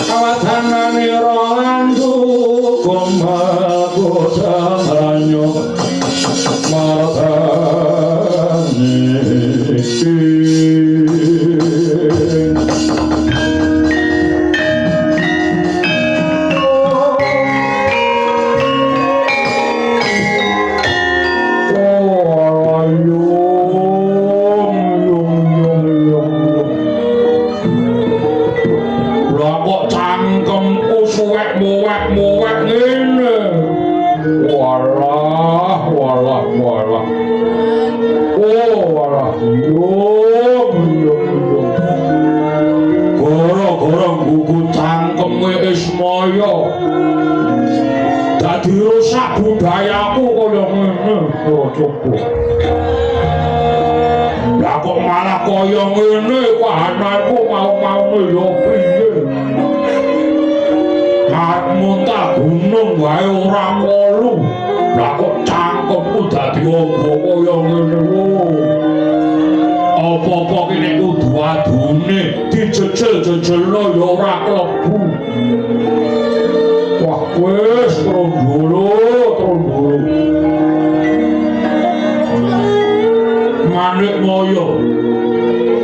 Kawatanane rolandu kumagoda ranyo maratane dadi rusak budayaku kaya ngene ora cukup. Lah kok malah kaya ngene kahananku mau-maune ya piye? Muntah gunung wae ora molu. Lah kok cangkemku dadi ombo kaya ngene. Apa-apa ki nek kudu adune dijejel-jejelno ya ora klebu. Wah wis turun dulu. Manik moyo.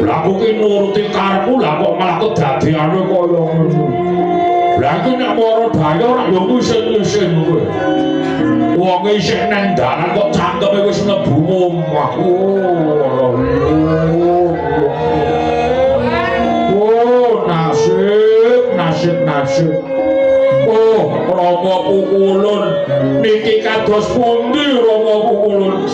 Lah aku ki nuruti karepku lah kok malah kedadeane kaya ngono. Lah iki nek para daya ora ya isin-isin kowe. Wong isih nang dalan kok cangkeme wis mlebu omah. Nasib. Oh, Rama Pukulun niki kados pundi Rama Pukulun?